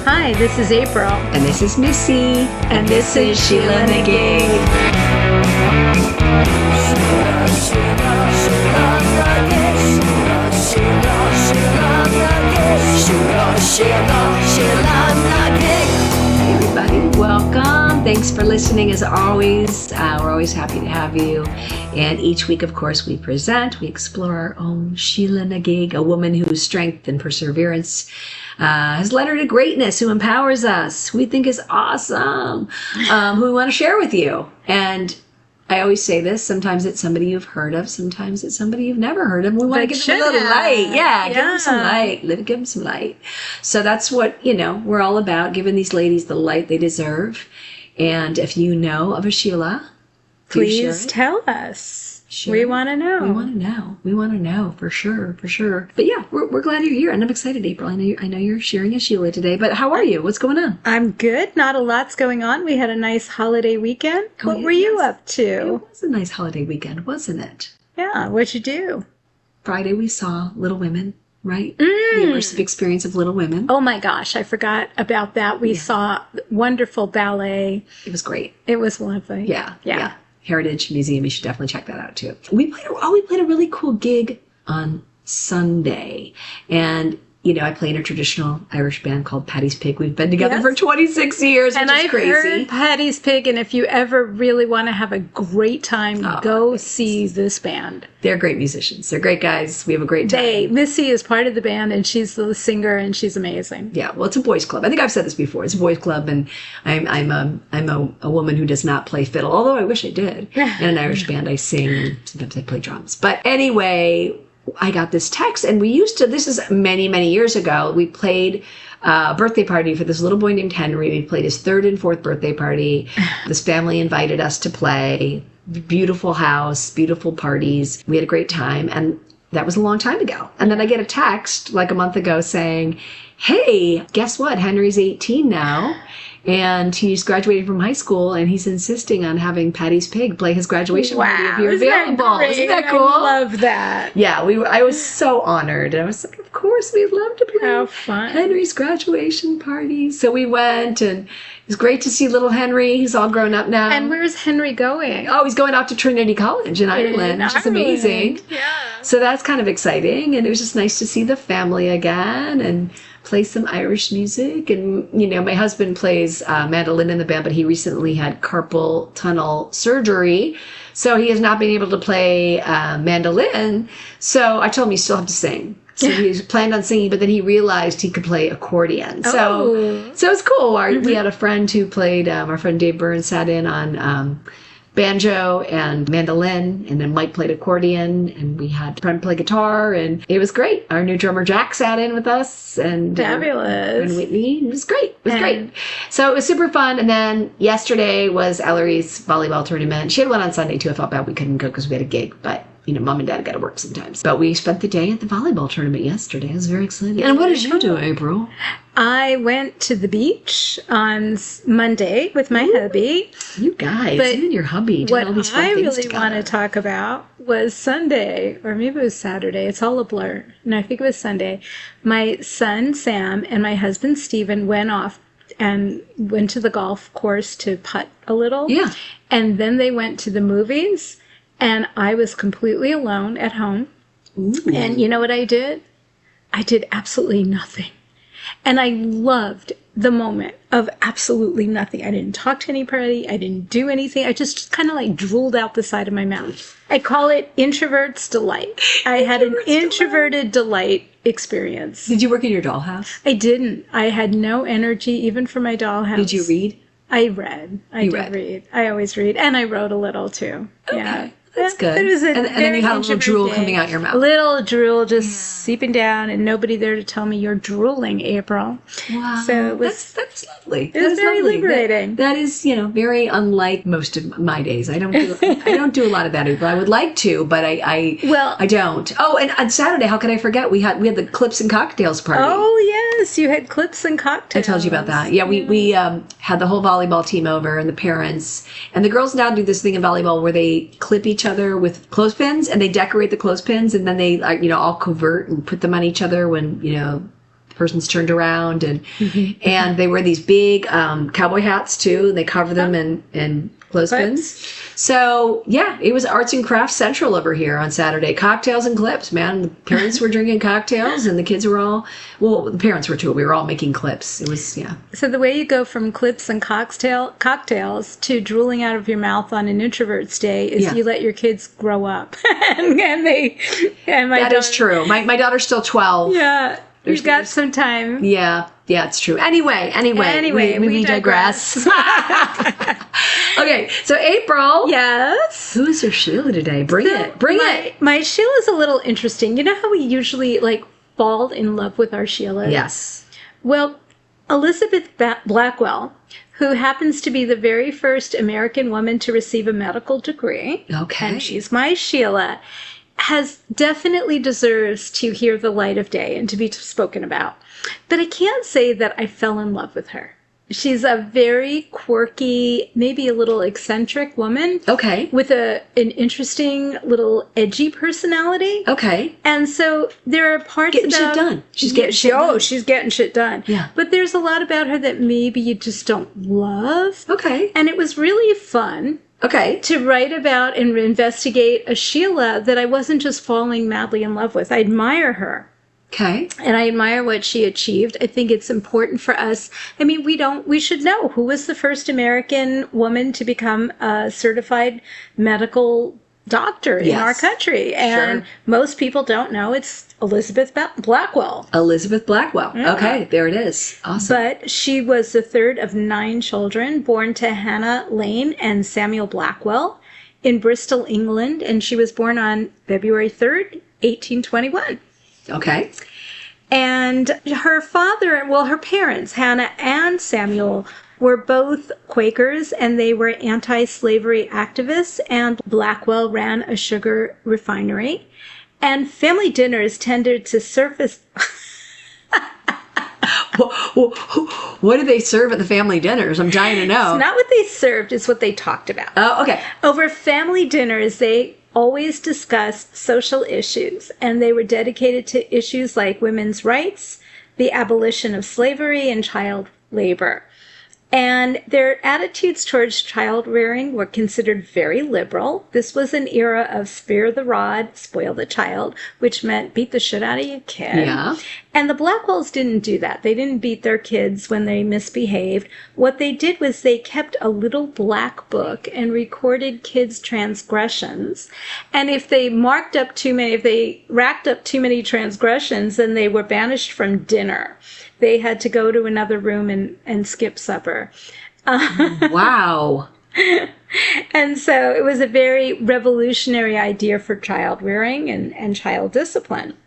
Hi, this is April. And this is Missy. And this is SheelaNaGig. Hey everybody, welcome. Thanks for listening as always. We're always happy to have you. And each week, of course, we explore our own SheelaNaGig, a woman whose strength and perseverance has led her to greatness, who empowers us, who we think is awesome, who we want to share with you. And I always say this, sometimes it's somebody you've heard of, sometimes it's somebody you've never heard of. We want to give them a little light. Yeah, give them some light. Give them some light. So that's what, we're all about, giving these ladies the light they deserve. And if you know of a Sheela, please tell us. We want to know. We want to know for sure. But yeah, we're glad you're here, and I'm excited, April. I know you're sharing a Sheela today. But how are you? What's going on? I'm good. Not a lot's going on. We had a nice holiday weekend. What were you up to? It was a nice holiday weekend, wasn't it? Yeah. What'd you do? Friday we saw Little Women. Right? The immersive experience of Little Women. Oh my gosh, I forgot about that. We saw wonderful ballet. It was great. It was lovely. Yeah. Heritage Museum. You should definitely check that out too. We played a really cool gig on Sunday, and I play in a traditional Irish band called Paddy's Pig. We've been together for 26 years, which is crazy. And I've heard Paddy's Pig, and if you ever really want to have a great time, go see this band. They're great musicians. They're great guys. We have a great time. Missy is part of the band, and she's the singer, and she's amazing. Yeah, well, it's a boys' club. I think I've said this before. It's a boys' club, and I'm a woman who does not play fiddle, although I wish I did. In an Irish band, I sing, and sometimes I play drums. But anyway, I got this text, and this is many, many years ago, we played a birthday party for this little boy named Henry. We played his 3rd and 4th birthday party. This family invited us to play. Beautiful house, beautiful parties. We had a great time, and that was a long time ago. And then I get a text like a month ago saying, hey, guess what? Henry's 18 now. And he's graduating from high school, and he's insisting on having Paddy's Pig play his graduation party if you're available. Isn't that cool? I love that. Yeah, I was so honored. And I was like, of course, we'd love to play How fun. Henry's graduation party. So we went, and it was great to see little Henry. He's all grown up now. And where's Henry going? Oh, he's going off to Trinity College in Ireland, which is amazing. Yeah. So that's kind of exciting. And it was just nice to see the family again and play some Irish music. And, my husband plays mandolin in the band, but he recently had carpal tunnel surgery. So he has not been able to play mandolin. So I told him you still have to sing. So he planned on singing, but then he realized he could play accordion. So it's cool. We had a friend who played, our friend Dave Burns sat in on banjo and mandolin, and then Mike played accordion, and we had a friend play guitar, and it was great. Our new drummer Jack sat in with us, and fabulous. And Whitney. It was great. Great. So it was super fun. And then yesterday was Ellery's volleyball tournament. She had one on Sunday too. I felt bad we couldn't go because we had a gig, but Mom and Dad got to work sometimes. But we spent the day at the volleyball tournament yesterday. It was very exciting. And what did you do, April? I went to the beach on Monday with my hubby. You guys, you and your hubby did all these fun What I things really together. want to talk about was Sunday, or maybe it was Saturday. It's all a blur. No, I think it was Sunday. My son, Sam, and my husband, Stephen, went off and went to the golf course to putt a little. Yeah. And then they went to the movies. And I was completely alone at home. Ooh. And you know what I did? I did absolutely nothing. And I loved the moment of absolutely nothing. I didn't talk to anybody. I didn't do anything. I just kind of drooled out the side of my mouth. I call it introvert's delight. I had an introverted delight experience. Did you work in your dollhouse? I didn't. I had no energy even for my dollhouse. Did you read? I read. I did read. I always read. And I wrote a little too. Okay. Yeah. That's good. It was and then you had a little drool coming out your mouth. A little drool just seeping down, and nobody there to tell me you're drooling, April. Wow. So it was, that's lovely. It was very liberating. That is, very unlike most of my days. I don't do a lot of that, April. I would like to, but I don't. Oh, and on Saturday, how could I forget? We had the Clips and Cocktails party. Oh yes, you had Clips and Cocktails. I told you about that. Yeah, we had the whole volleyball team over and the parents, and the girls now do this thing in volleyball where they clip each other with clothespins, and they decorate the clothespins, and then they all covert and put them on each other when person's turned around, and they wear these big cowboy hats too, and they cover them in clothespins. So yeah, it was arts and crafts central over here on Saturday. Cocktails and clips, man. The parents were drinking cocktails, and the kids were all, well, the parents were too. We were all making clips. It was, yeah. So the way you go from clips and cocktails to drooling out of your mouth on an introvert's day is you let your kids grow up. That is true. My daughter's still 12. Yeah. You've got some time. Yeah, it's true. Anyway, we digress. Okay, so April. Yes. Who is your Sheela today? Bring it. My Sheela is a little interesting. You know how we usually fall in love with our Sheelas? Yes. Well, Elizabeth Blackwell, who happens to be the very first American woman to receive a medical degree. Okay. And she's my Sheela. Definitely deserves to hear the light of day and to be spoken about. But I can't say that I fell in love with her. She's a very quirky, maybe a little eccentric woman. Okay. With an interesting little edgy personality. Okay. And so there are parts getting shit done. She's getting shit done. She's getting shit done. Yeah. But there's a lot about her that maybe you just don't love. Okay. And it was really fun. Okay. To write about and investigate a Sheela that I wasn't just falling madly in love with. I admire her. Okay. And I admire what she achieved. I think it's important for us. I mean, we should know who was the first American woman to become a certified medical doctor in our country. And most people don't know. It's Elizabeth Blackwell. Elizabeth Blackwell. Yeah. Okay, there it is. Awesome. But she was the third of 9 children born to Hannah Lane and Samuel Blackwell in Bristol, England. And she was born on February 3rd, 1821. Okay. And her parents, Hannah and Samuel, were both Quakers, and they were anti-slavery activists, and Blackwell ran a sugar refinery. And family dinners tended to surface... What did they serve at the family dinners? I'm dying to know. It's not what they served, it's what they talked about. Oh, okay. Over family dinners, they always discussed social issues, and they were dedicated to issues like women's rights, the abolition of slavery, and child labor. And their attitudes towards child rearing were considered very liberal. This was an era of spare the rod, spoil the child, which meant beat the shit out of your kid. Yeah. And the Blackwells didn't do that. They didn't beat their kids when they misbehaved. What they did was they kept a little black book and recorded kids' transgressions. And if they racked up too many transgressions, then they were banished from dinner. They had to go to another room and skip supper. Wow. And so it was a very revolutionary idea for child rearing and child discipline.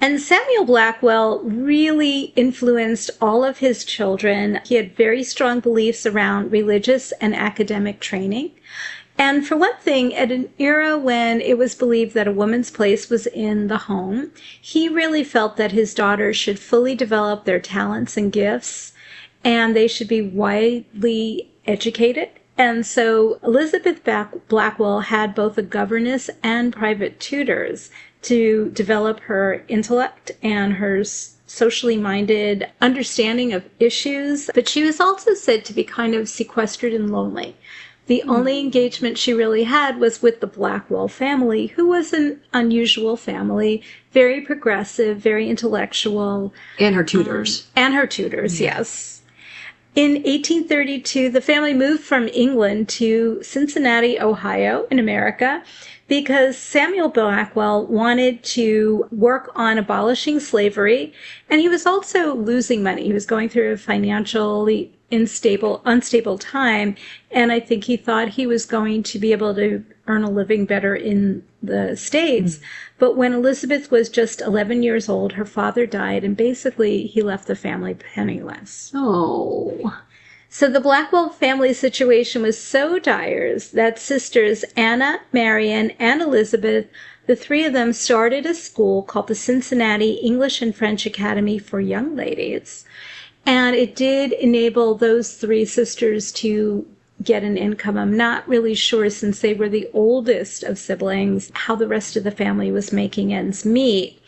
And Samuel Blackwell really influenced all of his children. He had very strong beliefs around religious and academic training. And for one thing, at an era when it was believed that a woman's place was in the home, he really felt that his daughters should fully develop their talents and gifts, and they should be widely educated. And so Elizabeth Blackwell had both a governess and private tutors to develop her intellect and her socially minded understanding of issues. But she was also said to be kind of sequestered and lonely. The only engagement she really had was with the Blackwell family, who was an unusual family, very progressive, very intellectual. And her tutors. Yes. In 1832, the family moved from England to Cincinnati, Ohio, in America, because Samuel Blackwell wanted to work on abolishing slavery, and he was also losing money. He was going through a financially unstable time, and I think he thought he was going to be able to earn a living better in the States. But when Elizabeth was just 11 years old, her father died, and basically he left the family penniless. Oh. So the Blackwell family situation was so dire that sisters Anna, Marion, and Elizabeth, the 3 of them, started a school called the Cincinnati English and French Academy for Young Ladies. And it did enable those 3 sisters to get an income. I'm not really sure, since they were the oldest of siblings, how the rest of the family was making ends meet.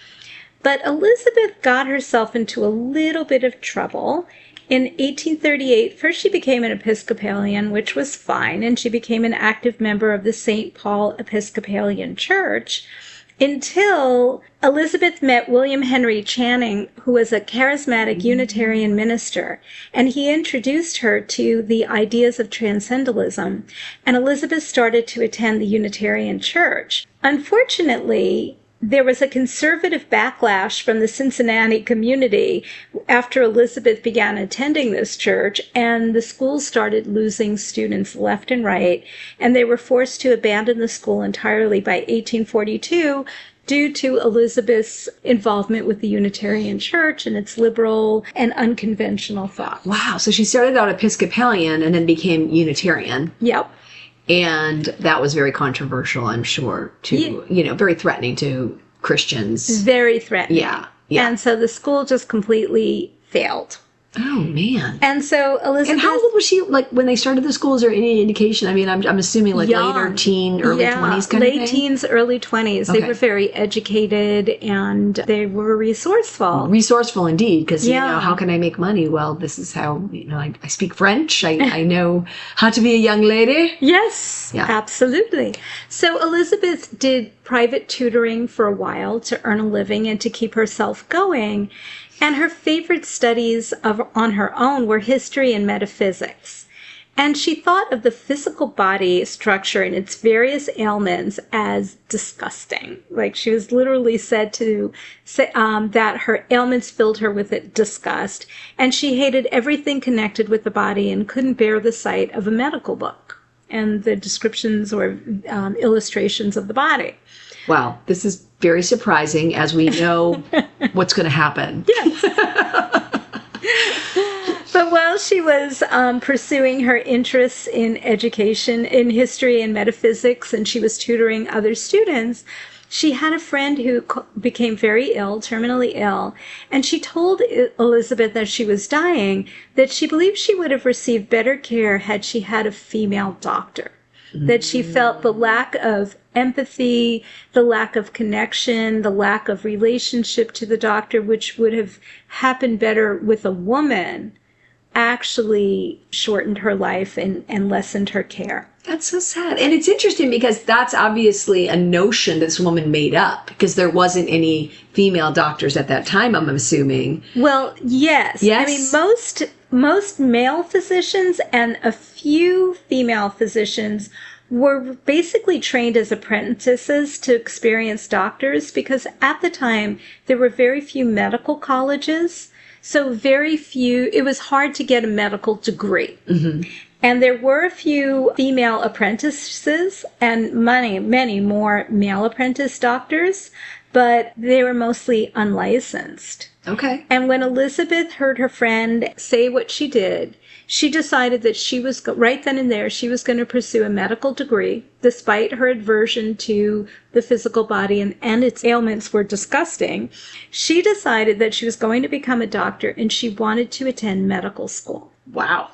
But Elizabeth got herself into a little bit of trouble. In 1838, first she became an Episcopalian, which was fine, and she became an active member of the St. Paul Episcopalian Church, until Elizabeth met William Henry Channing, who was a charismatic Unitarian minister, and he introduced her to the ideas of transcendentalism, and Elizabeth started to attend the Unitarian Church. Unfortunately, there was a conservative backlash from the Cincinnati community after Elizabeth began attending this church, and the school started losing students left and right, and they were forced to abandon the school entirely by 1842 due to Elizabeth's involvement with the Unitarian Church and its liberal and unconventional thought. Wow. So she started out Episcopalian and then became Unitarian. Yep. And that was very controversial, I'm sure, very threatening to Christians. Very threatening. Yeah. And so the school just completely failed. Oh, man. And so Elizabeth... And how old was she, like, when they started the school? Is there any indication? I mean, I'm assuming, like, young. Later teen, early 20s kind of thing? Late teens, early 20s. Okay. They were very educated, and they were resourceful. Resourceful, indeed, because, how can I make money? Well, this is how, I speak French. I know how to be a young lady. Yes, absolutely. So Elizabeth did private tutoring for a while to earn a living and to keep herself going. And her favorite studies on her own were history and metaphysics. And she thought of the physical body structure and its various ailments as disgusting. Like, she was literally said to say that her ailments filled her with disgust. And she hated everything connected with the body and couldn't bear the sight of a medical book and the descriptions or illustrations of the body. Wow, this is very surprising, as we know what's going to happen. Yes. But while she was pursuing her interests in education, in history and metaphysics, and she was tutoring other students, she had a friend who became very ill, terminally ill, and she told Elizabeth as she was dying that she believed she would have received better care had she had a female doctor. That she felt the lack of empathy, the lack of connection, the lack of relationship to the doctor, which would have happened better with a woman, actually shortened her life and lessened her care. That's so sad. And it's interesting because that's obviously a notion this woman made up, because there wasn't any female doctors at that time, I'm assuming. Well, yes. Yes. I mean, most male physicians and a few female physicians were basically trained as apprentices to experienced doctors, because at the time there were very few medical colleges. So it was hard to get a medical degree. Mm-hmm. And there were a few female apprentices and many more male apprentice doctors, but they were mostly unlicensed. Okay. And when Elizabeth heard her friend say what she did, she decided that she was, right then and there, she was going to pursue a medical degree, despite her aversion to the physical body and its ailments were disgusting. She decided that she was going to become a doctor, and she wanted to attend medical school. Wow.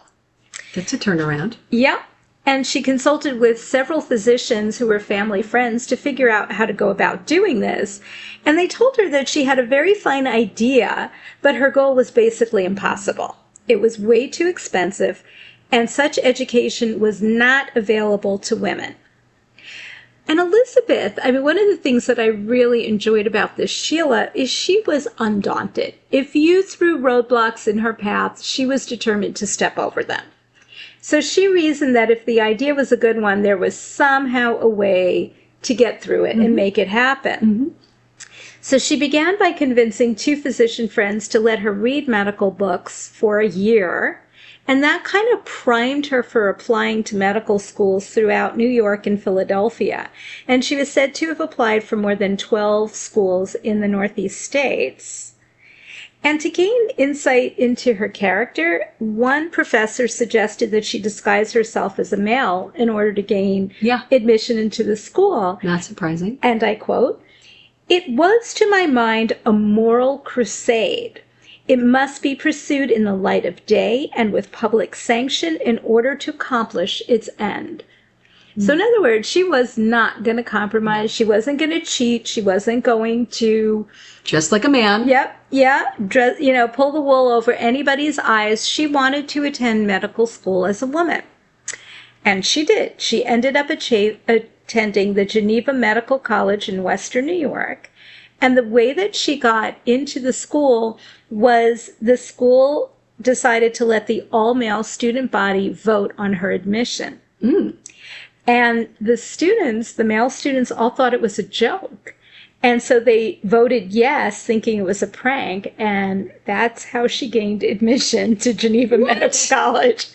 That's a turnaround. Yep. And she consulted with several physicians who were family friends to figure out how to go about doing this. And they told her that she had a very fine idea, but her goal was basically impossible. It was way too expensive, and such education was not available to women. And Elizabeth, I mean, one of the things that I really enjoyed about this Sheela is she was undaunted. If you threw roadblocks in her path, she was determined to step over them. So she reasoned that if the idea was a good one, there was somehow a way to get through it and make it happen. Mm-hmm. So she began by convincing two physician friends to let her read medical books for a year, and that kind of primed her for applying to medical schools throughout New York and Philadelphia. And she was said to have applied for more than 12 schools in the Northeast states. And to gain insight into her character, one professor suggested that she disguise herself as a male in order to gain admission into the school. Not surprising. And I quote, "It was to my mind a moral crusade. It must be pursued in the light of day and with public sanction in order to accomplish its end. So in other words, she was not going to compromise. She wasn't going to cheat. She wasn't going to... Just like a man. Pull the wool over anybody's eyes. She wanted to attend medical school as a woman. And she did. She ended up attending the Geneva Medical College in Western New York. And the way that she got into the school was the school decided to let the all-male student body vote on her admission. And the male students, all thought it was a joke. And so they voted yes, thinking it was a prank. And that's how she gained admission to Geneva Medical College.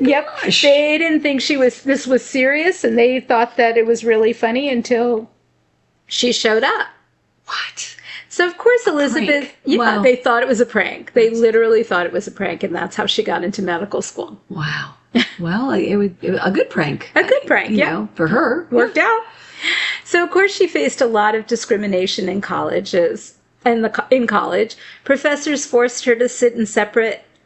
Gosh. They didn't think this was serious, and they thought that it was really funny until she showed up. What? So, of course, Elizabeth, they thought it was a prank. They literally thought it was a prank, and that's how she got into medical school. Wow. Well, it was a good prank. A good prank, you know, for her. Worked out. So, of course, she faced a lot of discrimination in colleges. In college, professors forced her to sit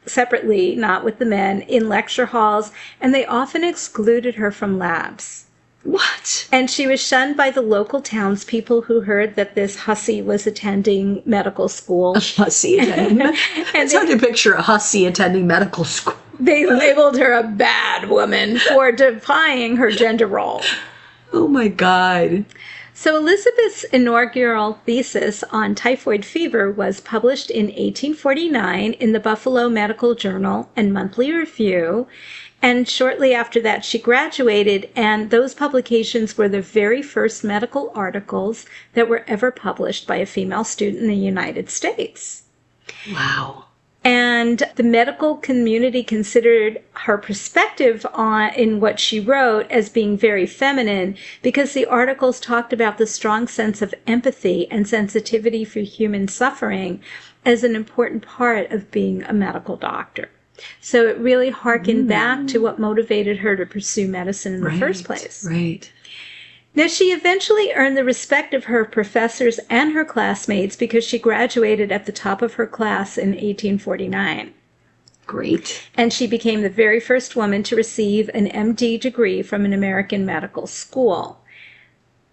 separately, not with the men, in lecture halls, and they often excluded her from labs. What? And she was shunned by the local townspeople who heard that this hussy was attending medical school. A hussy attending. It's hard to picture a hussy attending medical school. They labeled her a bad woman for defying her gender role. Oh my God. So Elizabeth's inaugural thesis on typhoid fever was published in 1849 in the Buffalo Medical Journal and Monthly Review. And shortly after that, she graduated, and those publications were the very first medical articles that were ever published by a female student in the United States. Wow. And the medical community considered her perspective in what she wrote as being very feminine because the articles talked about the strong sense of empathy and sensitivity for human suffering as an important part of being a medical doctor. So it really harkened back to what motivated her to pursue medicine in the first place. Right. Now, she eventually earned the respect of her professors and her classmates because she graduated at the top of her class in 1849. Great. And she became the very first woman to receive an MD degree from an American medical school.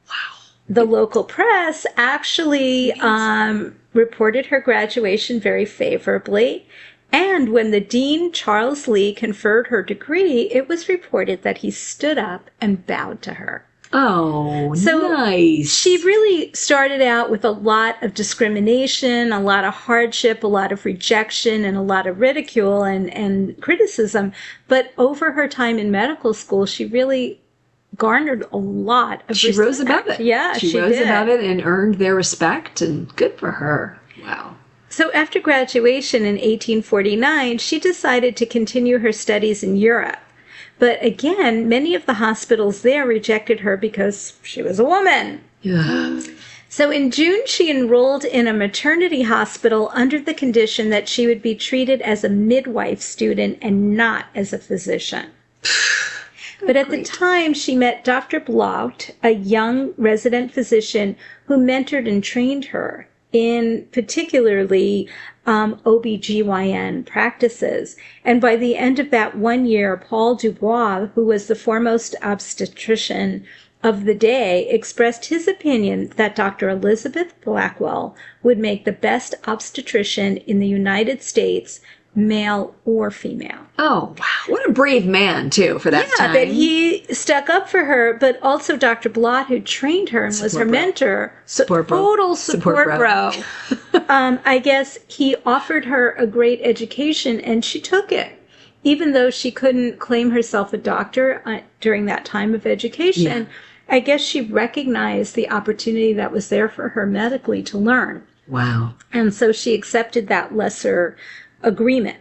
Wow. The local press actually reported her graduation very favorably. And when the dean, Charles Lee, conferred her degree, it was reported that he stood up and bowed to her. Oh, so nice. She really started out with a lot of discrimination, a lot of hardship, a lot of rejection, and a lot of ridicule and criticism. But over her time in medical school, she really garnered a lot of respect. She rose above it. Yeah, she rose above it and earned their respect, and good for her. Wow. So after graduation in 1849, she decided to continue her studies in Europe. But again, many of the hospitals there rejected her because she was a woman. Yeah. So in June, she enrolled in a maternity hospital under the condition that she would be treated as a midwife student and not as a physician. But at the time, she met Dr. Blaut, a young resident physician who mentored and trained her in particularly OBGYN practices. And by the end of that 1 year, Paul Dubois, who was the foremost obstetrician of the day, expressed his opinion that Dr. Elizabeth Blackwell would make the best obstetrician in the United States, male or female. Oh, wow. What a brave man, too, for that time. Yeah, that he stuck up for her, but also Dr. Blatt, who trained her and was her mentor. Total support bro. I guess he offered her a great education, and she took it. Even though she couldn't claim herself a doctor during that time of education, I guess she recognized the opportunity that was there for her medically to learn. Wow. And so she accepted that lesser agreement.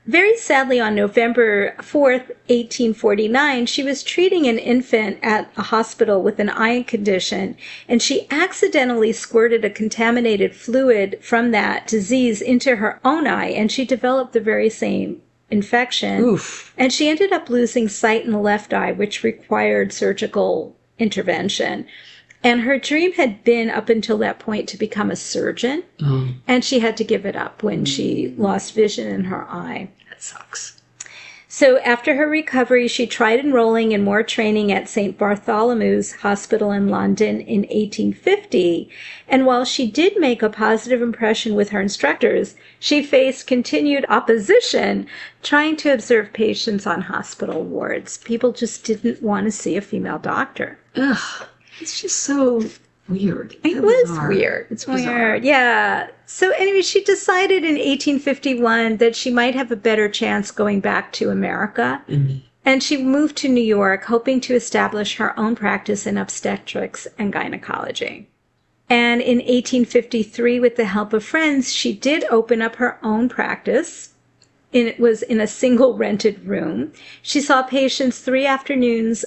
Very sadly, on November 4th, 1849, she was treating an infant at a hospital with an eye condition, and she accidentally squirted a contaminated fluid from that disease into her own eye, and she developed the very same infection. Oof. And she ended up losing sight in the left eye, which required surgical intervention. And her dream had been up until that point to become a surgeon. And she had to give it up when she lost vision in her eye. That sucks. So after her recovery, she tried enrolling in more training at St. Bartholomew's Hospital in London in 1850. And while she did make a positive impression with her instructors, she faced continued opposition trying to observe patients on hospital wards. People just didn't want to see a female doctor. Ugh, it's just so weird. It was weird. It's bizarre. Weird, yeah. So anyway, she decided in 1851 that she might have a better chance going back to America. Mm-hmm. And she moved to New York, hoping to establish her own practice in obstetrics and gynecology. And in 1853, with the help of friends, she did open up her own practice. It was in a single rented room. She saw patients 3 afternoons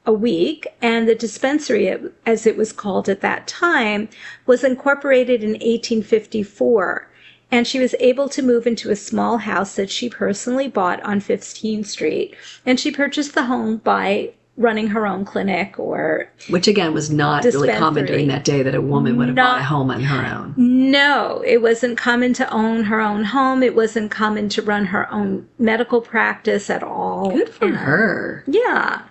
a week, and the dispensary, as it was called at that time, was incorporated in 1854, and she was able to move into a small house that she personally bought on 15th Street, and she purchased the home by running her own clinic or which again was not dispensary. Really common during that day that a woman would have bought a home on her own. No, it wasn't common to own her own home. It wasn't common to run her own medical practice at all. Good for her. Yeah.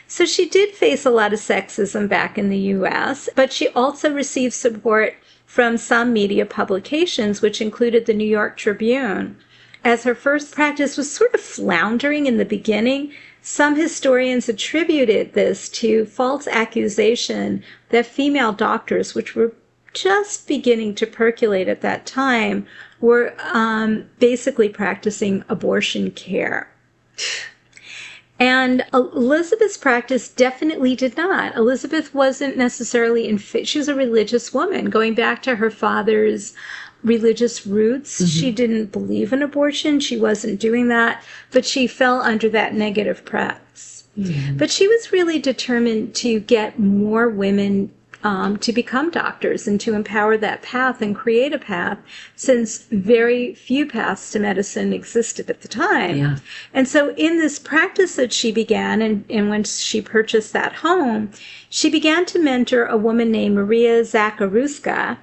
So she did face a lot of sexism back in the U.S., but she also received support from some media publications, which included the New York Tribune. As her first practice was sort of floundering in the beginning, some historians attributed this to false accusation that female doctors, which were just beginning to percolate at that time, were basically practicing abortion care. And Elizabeth's practice definitely did not. Elizabeth wasn't necessarily she was a religious woman, going back to her father's religious roots. Mm-hmm. She didn't believe in abortion. She wasn't doing that, but she fell under that negative press. Mm-hmm. But she was really determined to get more women to become doctors and to empower that path and create a path, since very few paths to medicine existed at the time. Yeah. And so in this practice that she began, and when she purchased that home, she began to mentor a woman named Maria Zakaruska.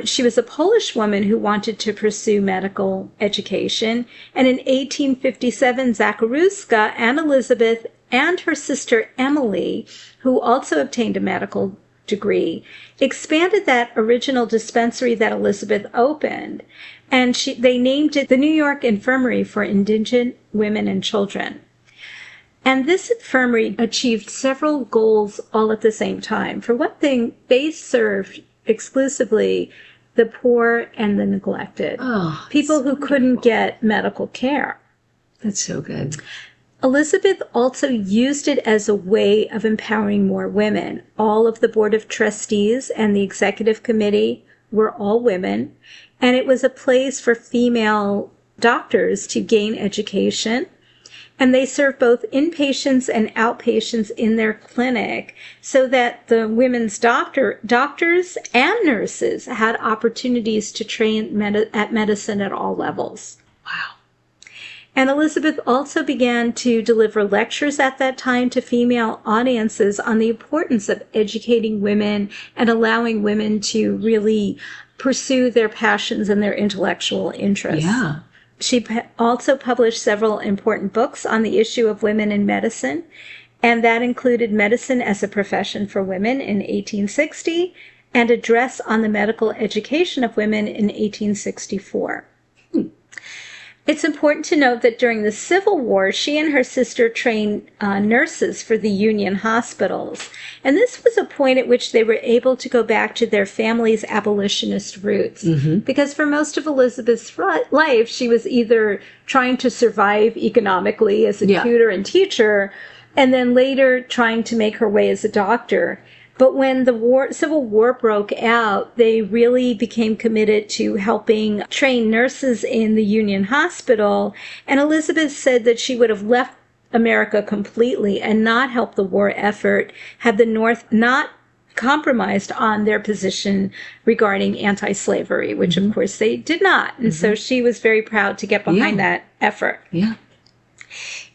She was a Polish woman who wanted to pursue medical education. And in 1857, Zakaruska and Elizabeth and her sister Emily, who also obtained a medical degree, expanded that original dispensary that Elizabeth opened, and they named it the New York Infirmary for Indigent Women and Children. And this infirmary achieved several goals all at the same time. For one thing, they served exclusively the poor and the neglected, people who couldn't get medical care. That's so good. Elizabeth also used it as a way of empowering more women. All of the Board of Trustees and the Executive Committee were all women, and it was a place for female doctors to gain education. And they served both inpatients and outpatients in their clinic, so that the women's doctors and nurses had opportunities to train at medicine at all levels. Wow. And Elizabeth also began to deliver lectures at that time to female audiences on the importance of educating women and allowing women to really pursue their passions and their intellectual interests. Yeah. She also published several important books on the issue of women in medicine, and that included Medicine as a Profession for Women in 1860 and Address on the Medical Education of Women in 1864. It's important to note that during the Civil War, she and her sister trained nurses for the Union hospitals. And this was a point at which they were able to go back to their family's abolitionist roots. Mm-hmm. Because for most of Elizabeth's life, she was either trying to survive economically as a tutor and teacher, and then later trying to make her way as a doctor. But when the Civil War broke out, they really became committed to helping train nurses in the Union Hospital. And Elizabeth said that she would have left America completely and not helped the war effort had the North not compromised on their position regarding anti-slavery, which of course they did not. And so she was very proud to get behind that effort. Yeah.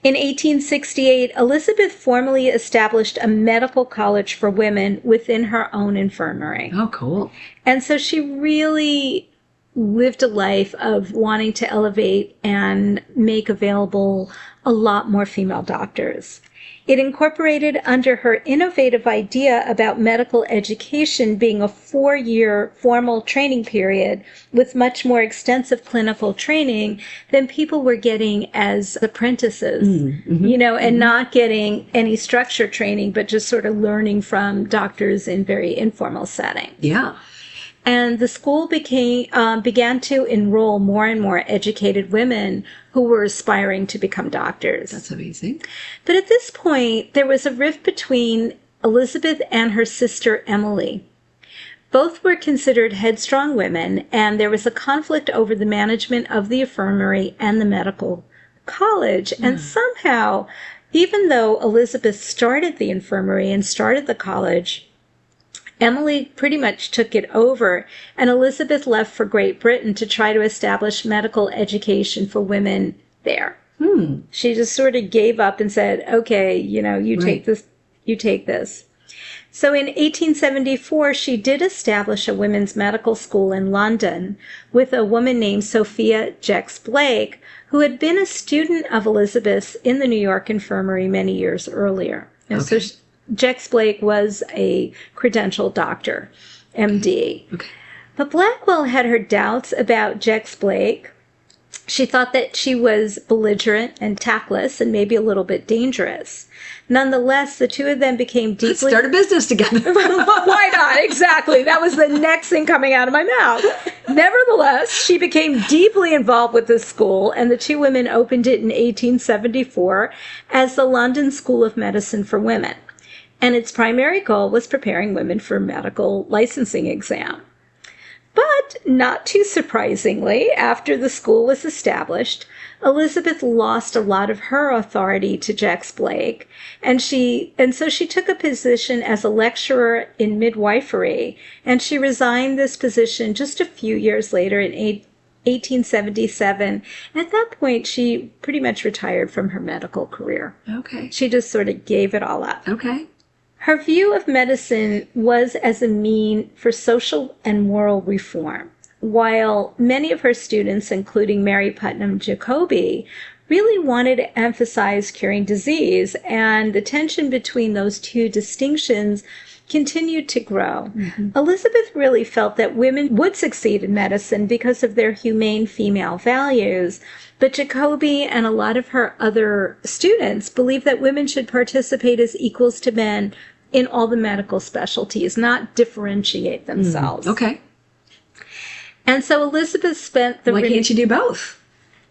In 1868, Elizabeth formally established a medical college for women within her own infirmary. Oh, cool. And so she really lived a life of wanting to elevate and make available a lot more female doctors. It incorporated under her innovative idea about medical education being a 4-year formal training period with much more extensive clinical training than people were getting as apprentices, and not getting any structure training, but just sort of learning from doctors in very informal settings. Yeah. And the school began to enroll more and more educated women who were aspiring to become doctors. That's amazing. But at this point, there was a rift between Elizabeth and her sister Emily. Both were considered headstrong women, and there was a conflict over the management of the infirmary and the medical college. And somehow, even though Elizabeth started the infirmary and started the college, Emily pretty much took it over, and Elizabeth left for Great Britain to try to establish medical education for women there. She just sort of gave up and said, okay, you take this, you take this. So in 1874, she did establish a women's medical school in London with a woman named Sophia Jex Blake, who had been a student of Elizabeth's in the New York Infirmary many years earlier. And so Jex Blake was a credentialed doctor, MD. Okay. But Blackwell had her doubts about Jex Blake. She thought that she was belligerent and tactless and maybe a little bit dangerous. Nonetheless, the two of them became deeply... Let's start a business together. Why not? Exactly. That was the next thing coming out of my mouth. Nevertheless, she became deeply involved with this school, and the two women opened it in 1874 as the London School of Medicine for Women. And its primary goal was preparing women for medical licensing exam. But, not too surprisingly, after the school was established, Elizabeth lost a lot of her authority to Jex Blake, and so she took a position as a lecturer in midwifery, and she resigned this position just a few years later in 1877. At that point, she pretty much retired from her medical career. Okay. She just sort of gave it all up. Okay. Her view of medicine was as a mean for social and moral reform, while many of her students, including Mary Putnam Jacobi, really wanted to emphasize curing disease, and the tension between those two distinctions continued to grow. Elizabeth really felt that women would succeed in medicine because of their humane female values, but Jacobi and a lot of her other students believed that women should participate as equals to men in all the medical specialties, not differentiate themselves. Okay. And so Elizabeth spent the... Why can't you do both?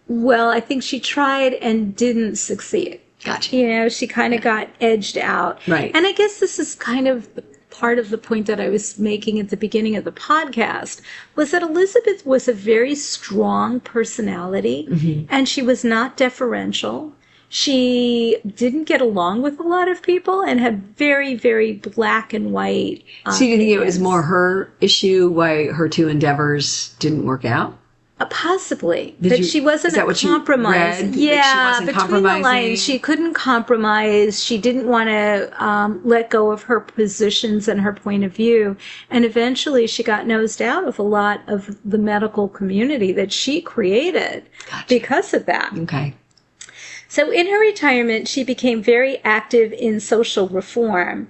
Well, I think she tried and didn't succeed. Gotcha. She kind of got edged out. Right. And I guess this is kind of part of the point that I was making at the beginning of the podcast, was that Elizabeth was a very strong personality, and she was not deferential. She didn't get along with a lot of people and had very, very black and white. So you think it was more her issue why her two endeavors didn't work out? Possibly. She wasn't a compromise. Yeah, she wasn't between the lines, she couldn't compromise. She didn't want to let go of her positions and her point of view. And eventually she got nosed out of a lot of the medical community that she created because of that. Okay. So in her retirement, she became very active in social reform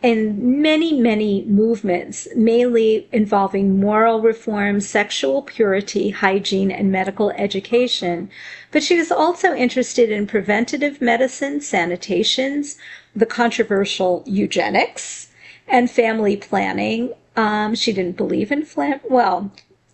and many, many movements, mainly involving moral reform, sexual purity, hygiene, and medical education. But she was also interested in preventative medicine, sanitations, the controversial eugenics, and family planning. She didn't believe in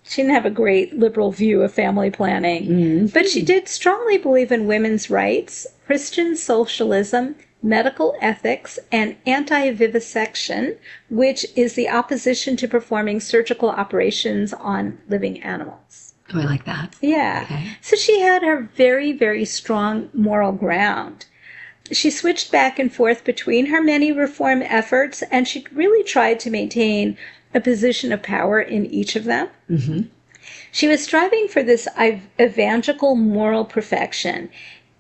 she didn't have a great liberal view of family planning, but she did strongly believe in women's rights, Christian socialism, medical ethics, and anti-vivisection, which is the opposition to performing surgical operations on living animals. Oh, I like that. Yeah. Okay. So she had her very, very strong moral ground. She switched back and forth between her many reform efforts, and she really tried to maintain a position of power in each of them. She was striving for this evangelical moral perfection,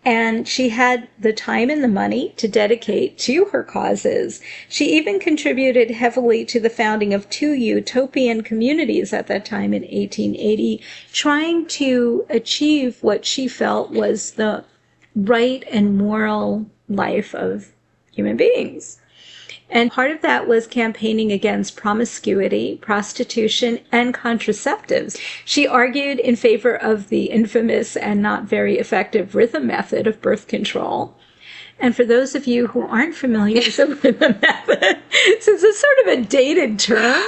And she had the time and the money to dedicate to her causes. She even contributed heavily to the founding of 2 utopian communities at that time in 1880, trying to achieve what she felt was the right and moral life of human beings. And part of that was campaigning against promiscuity, prostitution, and contraceptives. She argued in favor of the infamous and not very effective rhythm method of birth control. And for those of you who aren't familiar with the rhythm method, since it's sort of a dated term,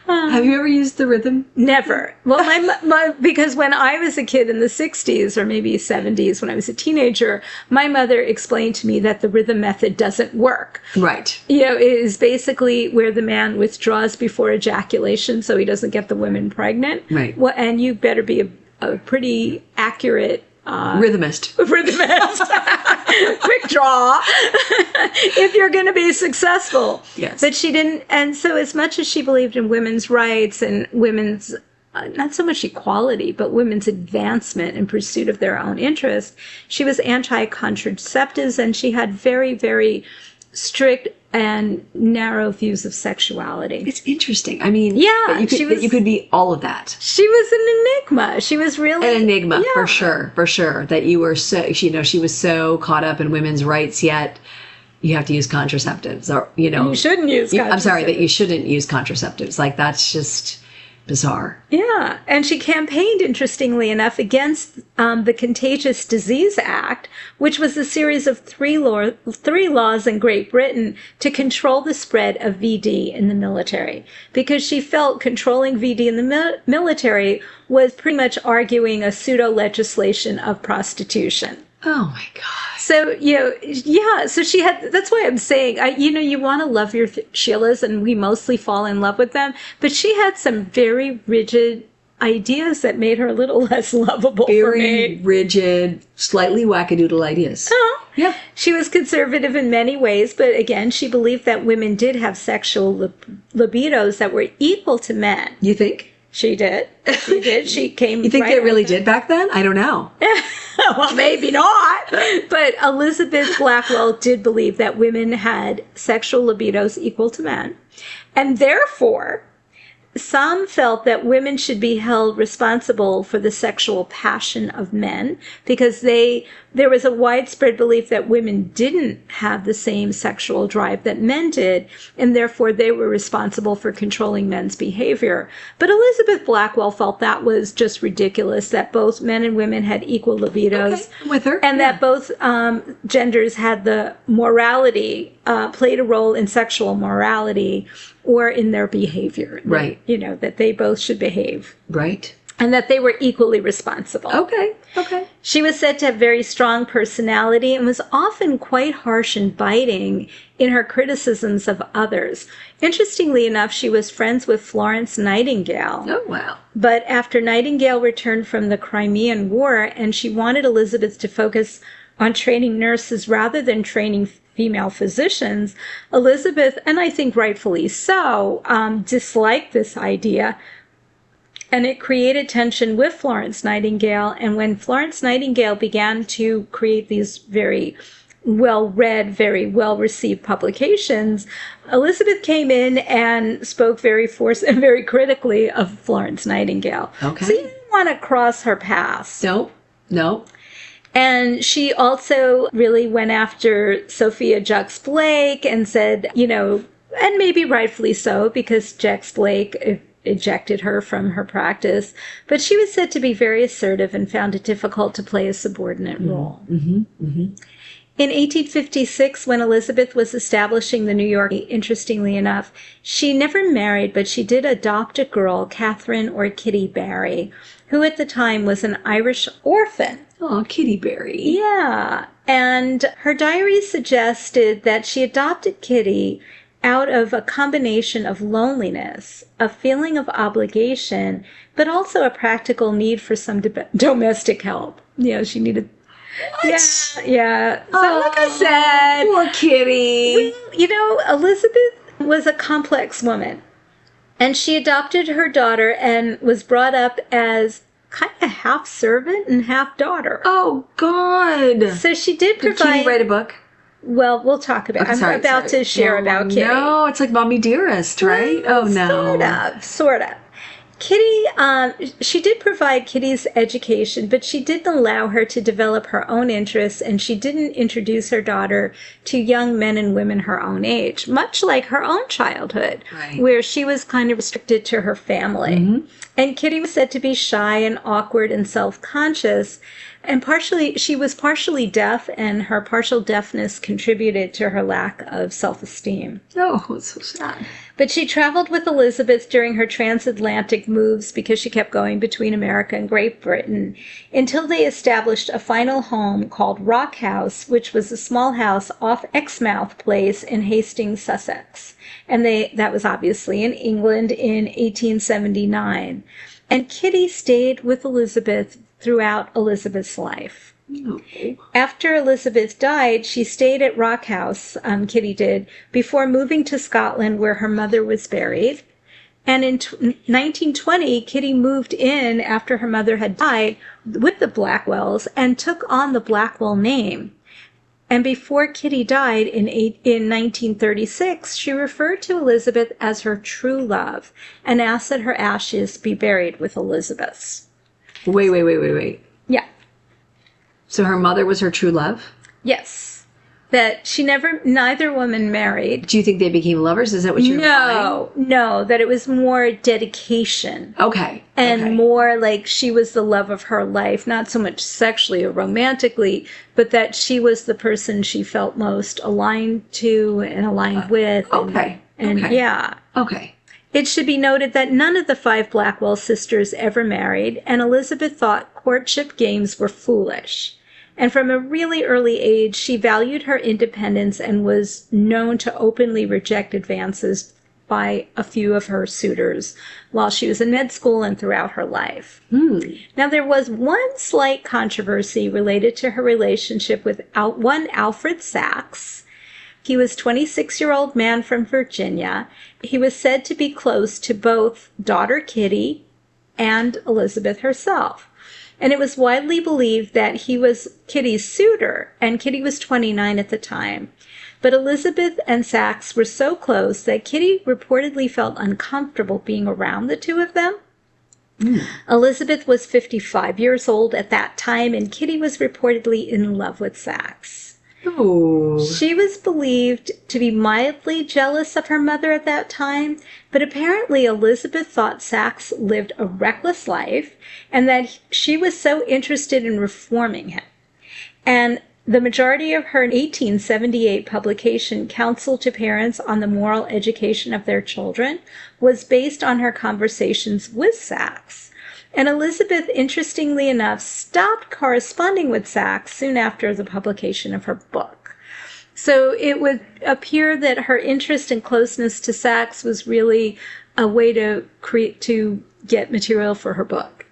have you ever used the rhythm? Never. Well, because when I was a kid in the 60s or maybe 70s, when I was a teenager, my mother explained to me that the rhythm method doesn't work. Right. You know, it is basically where the man withdraws before ejaculation so he doesn't get the women pregnant. Right. Well, and you better be a pretty accurate rhythmist. Quick draw. If you're going to be successful. Yes. But she didn't. And so as much as she believed in women's rights and women's, not so much equality, but women's advancement in pursuit of their own interest, she was anti-contraceptives, and she had very, very strict and narrow views of sexuality. It's interesting. I mean, yeah, that you could be all of that. She was an enigma. She was really an enigma, for sure. That you were so, she was so caught up in women's rights, yet you have to use contraceptives, or you shouldn't use. I'm sorry, that you shouldn't use contraceptives. Like, that's just bizarre. Yeah, and she campaigned, interestingly enough, against the Contagious Disease Act, which was a series of three laws in Great Britain to control the spread of VD in the military, because she felt controlling VD in the military was pretty much arguing a pseudo-legislation of prostitution. Oh my God. So, so she had, that's why I'm saying, you want to love your Sheelas, and we mostly fall in love with them, but she had some very rigid ideas that made her a little less lovable for me. Very rigid, slightly wackadoodle ideas. Oh, yeah. She was conservative in many ways, but again, she believed that women did have sexual libidos that were equal to men. You think? She did. She did. She came. You think they really did back then? I don't know. Well, maybe not. But Elizabeth Blackwell did believe that women had sexual libidos equal to men. And therefore, some felt that women should be held responsible for the sexual passion of men, because there was a widespread belief that women didn't have the same sexual drive that men did, and therefore they were responsible for controlling men's behavior. But Elizabeth Blackwell felt that was just ridiculous, that both men and women had equal libidos. Okay, I'm with her. And that both genders had the morality, played a role in sexual morality or in their behavior. Right. That they both should behave. Right. And that they were equally responsible. Okay. She was said to have very strong personality and was often quite harsh and biting in her criticisms of others. Interestingly enough, she was friends with Florence Nightingale. Oh, wow. But after Nightingale returned from the Crimean War, and she wanted Elizabeth to focus on training nurses rather than training female physicians, Elizabeth, and I think rightfully so, disliked this idea. And it created tension with Florence Nightingale. And when Florence Nightingale began to create these very well-read, very well-received publications, Elizabeth came in and spoke very very critically of Florence Nightingale. Okay. So you didn't want to cross her path. No. And she also really went after Sophia Jux-Blake and said, and maybe rightfully so, because Jux-Blake ejected her from her practice, but she was said to be very assertive and found it difficult to play a subordinate role. Mm-hmm, mm-hmm. In 1856, when Elizabeth was establishing the New York, interestingly enough, she never married, but she did adopt a girl, Catherine or Kitty Barry, who at the time was an Irish orphan. Oh, Kitty Barry. Yeah. And her diary suggested that she adopted Kitty out of a combination of loneliness, a feeling of obligation, but also a practical need for some domestic help. She needed... What? Yeah. So like I said... Poor Kitty. Elizabeth was a complex woman. And she adopted her daughter and was brought up as kind of half servant and half daughter. Oh, God. So she did provide... Did Kitty write a book? Well, we'll talk about it. I'm about to share about Kitty. No, it's like Mommy Dearest, right? Well, Sort of. Kitty, she did provide Kitty's education, but she didn't allow her to develop her own interests, and she didn't introduce her daughter to young men and women her own age, much like her own childhood, where she was kind of restricted to her family. Mm-hmm. And Kitty was said to be shy and awkward and self-conscious, and she was partially deaf, and her partial deafness contributed to her lack of self-esteem. Oh, it's so sad. But she traveled with Elizabeth during her transatlantic moves because she kept going between America and Great Britain until they established a final home called Rock House, which was a small house off Exmouth Place in Hastings, Sussex. And that was obviously in England in 1879. And Kitty stayed with Elizabeth throughout Elizabeth's life. Oh. After Elizabeth died, she stayed at Rock House, Kitty did, before moving to Scotland where her mother was buried. And in 1920, Kitty moved in after her mother had died with the Blackwells and took on the Blackwell name. And before Kitty died in 1936, she referred to Elizabeth as her true love and asked that her ashes be buried with Elizabeth's. Wait. Yeah. So her mother was her true love? Yes. That neither woman married. Do you think they became lovers? Is that what you're implying? No, that it was more dedication. Okay. And more like she was the love of her life, not so much sexually or romantically, but that she was the person she felt most aligned to and aligned with. Yeah. Okay. It should be noted that none of the 5 Blackwell sisters ever married, and Elizabeth thought courtship games were foolish. And from a really early age, she valued her independence and was known to openly reject advances by a few of her suitors while she was in med school and throughout her life. Now, there was one slight controversy related to her relationship with one Alfred Sachs. He was a 26-year-old man from Virginia. He was said to be close to both daughter Kitty and Elizabeth herself. And it was widely believed that he was Kitty's suitor, and Kitty was 29 at the time. But Elizabeth and Sachs were so close that Kitty reportedly felt uncomfortable being around the two of them. Elizabeth was 55 years old at that time, and Kitty was reportedly in love with Sachs. Ooh. She was believed to be mildly jealous of her mother at that time, but apparently Elizabeth thought Sachs lived a reckless life and that she was so interested in reforming him. And the majority of her 1878 publication, Counsel to Parents on the Moral Education of Their Children, was based on her conversations with Sachs. And Elizabeth, interestingly enough, stopped corresponding with Sachs soon after the publication of her book. So it would appear that her interest and closeness to Sachs was really a way to get material for her book.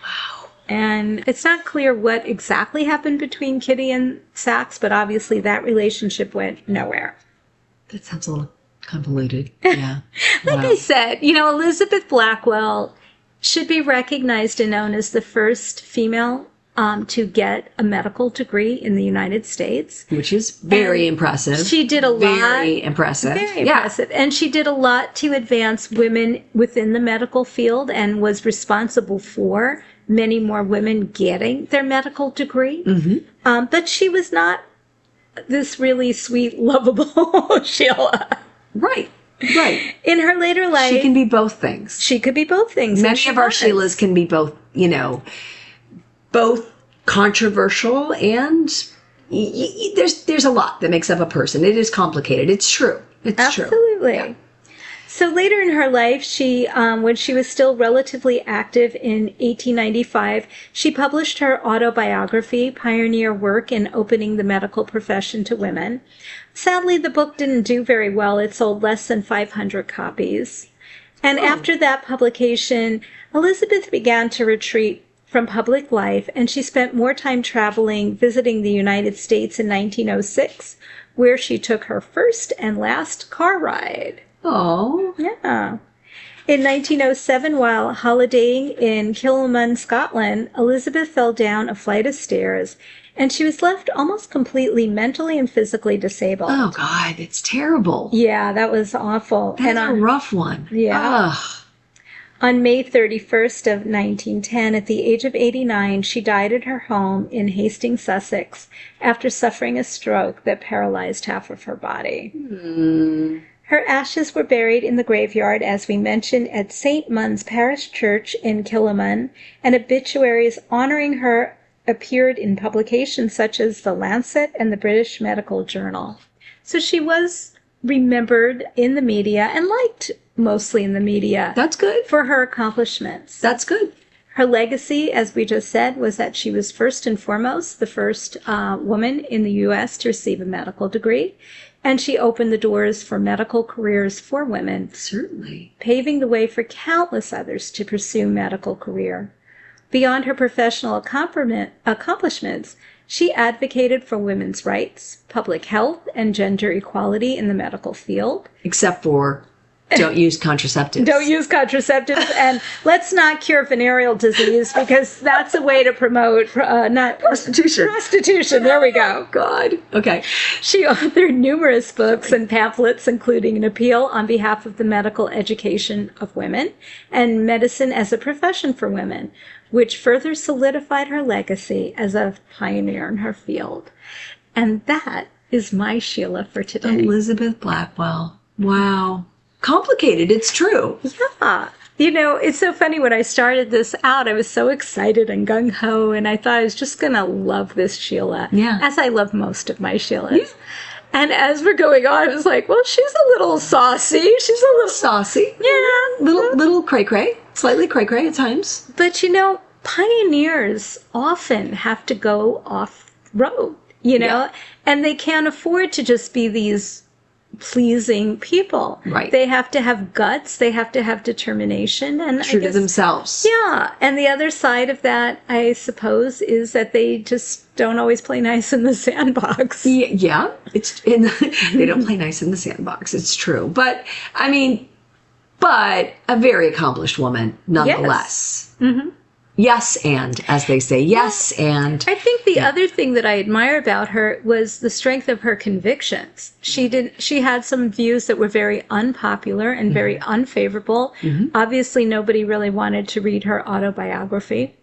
Wow. And it's not clear what exactly happened between Kitty and Sachs, but obviously that relationship went nowhere. That sounds a little convoluted. Yeah. I said, Elizabeth Blackwell should be recognized and known as the first female to get a medical degree in the United States. Which is very impressive. She did a lot. Very impressive. Very impressive. And she did a lot to advance women within the medical field and was responsible for many more women getting their medical degree. Mm-hmm. But she was not this really sweet, lovable Sheela. Right. In her later life, she can be both things. She could be both things. Many of our Sheelas can be both, both controversial and there's a lot that makes up a person. It is complicated. It's true. It's true. Absolutely. Yeah. So later in her life, she, when she was still relatively active in 1895, she published her autobiography, Pioneer Work in Opening the Medical Profession to Women. Sadly, the book didn't do very well. It sold less than 500 copies. And after that publication, Elizabeth began to retreat from public life, and she spent more time traveling, visiting the United States in 1906, where she took her first and last car ride. Oh. Yeah. In 1907, while holidaying in Kilmainham, Scotland, Elizabeth fell down a flight of stairs, and she was left almost completely mentally and physically disabled. Oh, God, it's terrible. Yeah, that was awful. That's a rough one. Yeah. Ugh. On May 31st of 1910, at the age of 89, she died at her home in Hastings, Sussex, after suffering a stroke that paralyzed half of her body. Her ashes were buried in the graveyard, as we mentioned, at St. Mun's Parish Church in Kilmainham, and obituaries honoring her appeared in publications such as The Lancet and the British Medical Journal. So she was remembered in the media and liked mostly in the media. That's good. For her accomplishments. That's good. Her legacy, as we just said, was that she was first and foremost the first woman in the U.S. to receive a medical degree, and she opened the doors for medical careers for women. Certainly. Paving the way for countless others to pursue medical career. Beyond her professional accomplishments, she advocated for women's rights, public health, and gender equality in the medical field. Except for don't use contraceptives. Don't use contraceptives, and let's not cure venereal disease, because that's a way to promote not prostitution. Prostitution. There we go. God. Okay. She authored numerous books and pamphlets, including an appeal on behalf of the medical education of women and medicine as a profession for women, which further solidified her legacy as a pioneer in her field. And that is my Sheela for today. Elizabeth Blackwell. Wow. Complicated. It's true. Yeah. You know, it's so funny. When I started this out, I was so excited and gung-ho, and I thought I was just going to love this Sheela. Yeah. As I love most of my Sheelas. Yeah. And as we're going on, I was like, well, she's a little saucy. She's a little saucy. Yeah. Little cray-cray. Slightly cray-cray at times. But, you know, pioneers often have to go off-road, you know? Yeah. And they can't afford to just be these pleasing people. Right. They have to have guts. They have to have determination. And true to themselves. Yeah. And the other side of that, I suppose, is that they just don't always play nice in the sandbox. Yeah. They don't play nice in the sandbox. It's true. But, I mean, a very accomplished woman, nonetheless. Yes. Mm-hmm. Yes, and, as they say, yes, and. I think the other thing that I admire about her was the strength of her convictions. She had some views that were very unpopular and very unfavorable. Mm-hmm. Obviously, nobody really wanted to read her autobiography.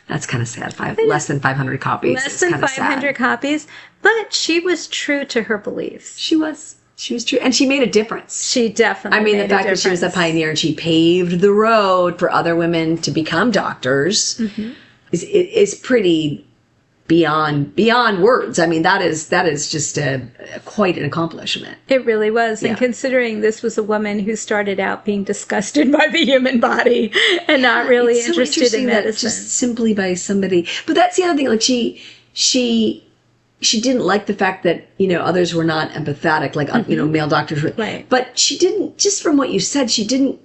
That's kind of sad. Less than 500 copies. Less than 500 copies. But she was true to her beliefs. She was true. And she made a difference. She definitely made a difference. The fact that she was a pioneer and she paved the road for other women to become doctors is pretty beyond words. I mean, that is just quite an accomplishment. It really was. Yeah. And considering this was a woman who started out being disgusted by the human body and not really interested in medicine. Just simply by somebody. But that's the other thing. Like she didn't like the fact that, others were not empathetic, like, male doctors were. Right. But she didn't, just from what you said, she didn't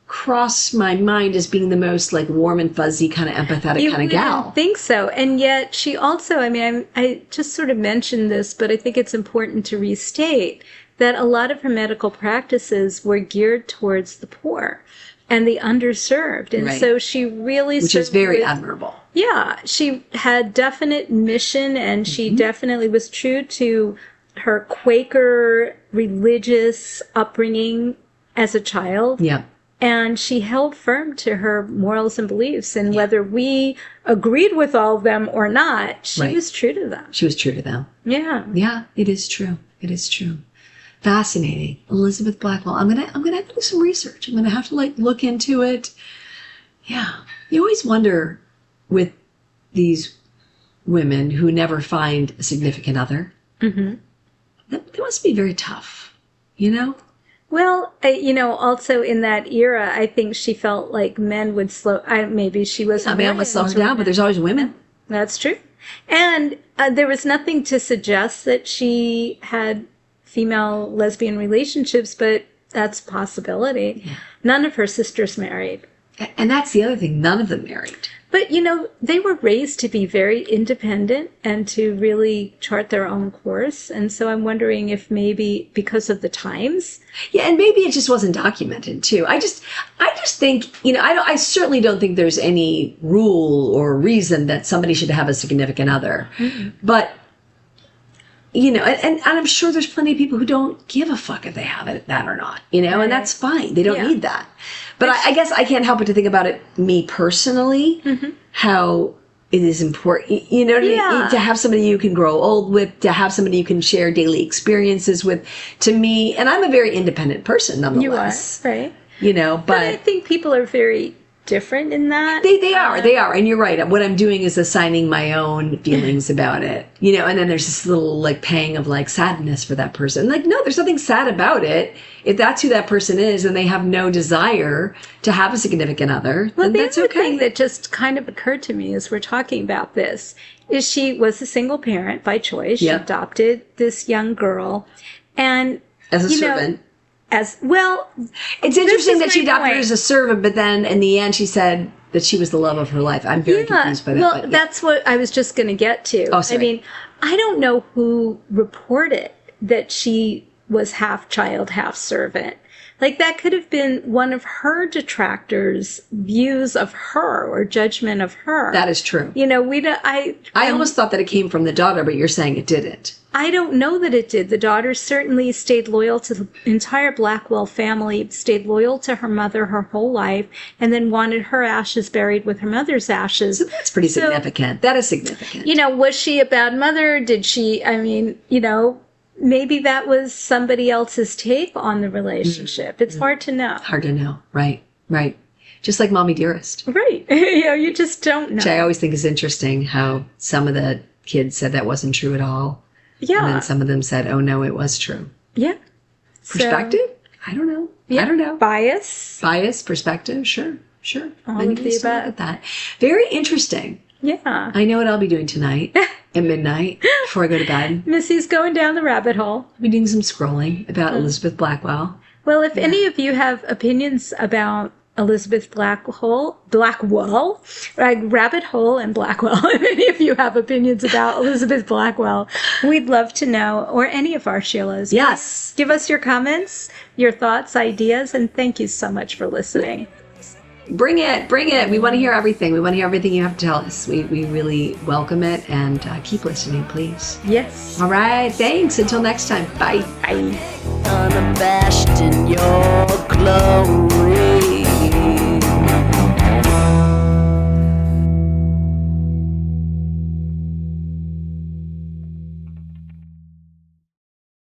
cross my mind as being the most, like, warm and fuzzy kind of empathetic kind of gal. I think so. And yet she also, I just sort of mentioned this, but I think it's important to restate that a lot of her medical practices were geared towards the poor and the underserved. And so she really... Which is very admirable. Yeah. She had definite mission, and she definitely was true to her Quaker religious upbringing as a child. Yeah. And she held firm to her morals and beliefs. And whether we agreed with all of them or not, she was true to them. She was true to them. Yeah. Yeah, it is true. It is true. Fascinating. Elizabeth Blackwell. I'm gonna have to do some research. I'm gonna have to look into it. Yeah. You always wonder with these women who never find a significant other. Mm-hmm. That must be very tough, Well, also in that era, I think she felt like men would maybe she was... A man would slow her down, but there's always women. That's true. And there was nothing to suggest that she had female lesbian relationships, but that's a possibility. Yeah. None of her sisters married. And that's the other thing. None of them married. But, they were raised to be very independent and to really chart their own course. And so I'm wondering if maybe because of the times. Yeah, and maybe it just wasn't documented too. I just think, I certainly don't think there's any rule or reason that somebody should have a significant other. Mm-hmm. But, and I'm sure there's plenty of people who don't give a fuck if they have that or not, right. And that's fine. They don't need that. But I guess I can't help but to think about it, me personally, mm-hmm. how it is important, to have somebody you can grow old with, to have somebody you can share daily experiences with. To me, and I'm a very independent person, nonetheless. You are, right? But I think people are very different in that. They are. And you're right. What I'm doing is assigning my own feelings about it, and then there's this little pang of sadness for that person. No, there's nothing sad about it. If that's who that person is and they have no desire to have a significant other, then that's okay. The thing that just kind of occurred to me as we're talking about this is she was a single parent by choice. She adopted this young girl and as a servant. As well, it's interesting that she adopted her as a servant, but then in the end she said that she was the love of her life. I'm very confused by that. Well, that's what I was just going to get to. Oh, sorry. I mean, I don't know who reported that she was half child, half servant. That could have been one of her detractors' views of her or judgment of her. That is true. I almost thought that it came from the daughter, but you're saying it didn't. I don't know that it did. The daughter certainly stayed loyal to the entire Blackwell family, stayed loyal to her mother her whole life, and then wanted her ashes buried with her mother's ashes. So that's pretty significant. That is significant. Was she a bad mother? Did she, maybe that was somebody else's take on the relationship. It's hard to know. Hard to know. Right. Just like Mommy Dearest. Right. You just don't know. Which I always think is interesting how some of the kids said that wasn't true at all. Yeah. And then some of them said, oh, no, it was true. Yeah. Perspective? I don't know. Yeah. I don't know. Bias, perspective, sure. All of the above. At that. Very interesting. Yeah. I know what I'll be doing tonight at midnight before I go to bed. Missy's going down the rabbit hole. I'll be doing some scrolling about Elizabeth Blackwell. Well, if any of you have opinions about Elizabeth Blackwell, Rabbit Hole and Blackwell. If any of you have opinions about Elizabeth Blackwell, we'd love to know, or any of our Sheelas. Yes. Give us your comments, your thoughts, ideas, and thank you so much for listening. Bring it. We want to hear everything. We want to hear everything you have to tell us. We really welcome it, and keep listening, please. Yes. All right. Thanks. Until next time. Bye. Bye. Unabashed in your glory.